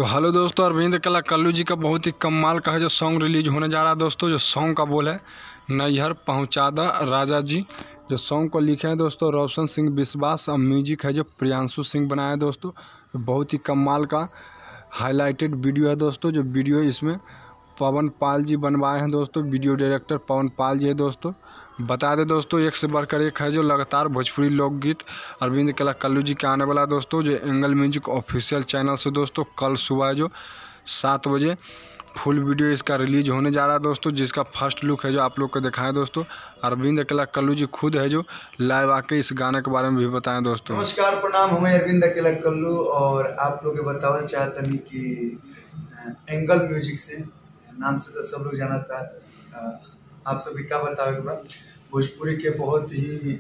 तो हेलो दोस्तों, अरविंद कला कल्लू जी का बहुत ही कमाल का है जो सॉन्ग रिलीज होने जा रहा है दोस्तों। जो सॉन्ग का बोल है नैहर पहुँचादा राजा जी। जो सॉन्ग को लिखे हैं दोस्तों रोशन सिंह विश्वास और म्यूजिक है जो प्रियांशु सिंह बनाया है दोस्तों। बहुत ही कमाल का हाईलाइटेड वीडियो है दोस्तों। जो वीडियो इसमें पवन पाल जी बनवाए हैं दोस्तों, वीडियो डायरेक्टर पवन पाल जी है दोस्तों। बता दें दोस्तों, एक से बढ़कर एक है जो लगातार भोजपुरी लोकगीत अरविंद कला कल्लू जी के आने वाला दोस्तों। जो एंगल म्यूजिक ऑफिशियल चैनल से दोस्तों कल सुबह जो 7 बजे फुल वीडियो इसका रिलीज होने जा रहा है दोस्तों, जिसका फर्स्ट लुक है जो आप लोग को दिखाएं दोस्तों। अरविंद कला कल्लू जी खुद है जो लाइव आके इस गाने के बारे में भी बताएं दोस्तों। नमस्कार, प्रणाम। हमें अरविंद कला कल्लू और आप लोग के बतावल चाहतनी कि एंगल म्यूजिक से नाम से तो सब लोग जाना था। आप सभी का बतावे के बाद भोजपुरी के बहुत ही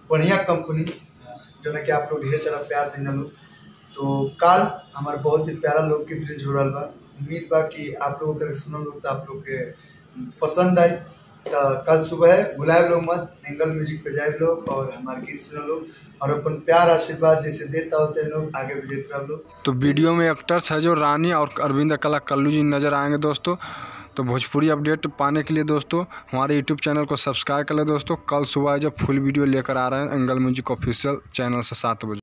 बढ़िया कंपनी जो ना कि आप लोग ढेर सारा प्यार देना लोग। तो कल हमारे बहुत ही प्यारा लोकगीत रिलीज हो रहा बा। उम्मीद बा कि आप लोगों के सुनल लोग तो आप लोग के पसंद आई। तो कल सुबह भुलाए लोग मत, एंगल म्यूजिक पे जाए लोग और हमारे गीत सुने लोग और अपन प्यार आशीर्वाद जैसे देता होते लोग आगे भी देते रह लोग। तो वीडियो में एक्टर्स है जो रानी और अरविंद कला कल्लू जी नज़र आएंगे दोस्तों। तो भोजपुरी अपडेट पाने के लिए दोस्तों हमारे यूट्यूब चैनल को सब्सक्राइब कर ले दोस्तों। कल सुबह जब फुल वीडियो लेकर आ रहे हैं एंगल म्यूजिक ऑफिशियल चैनल से 7 बजे।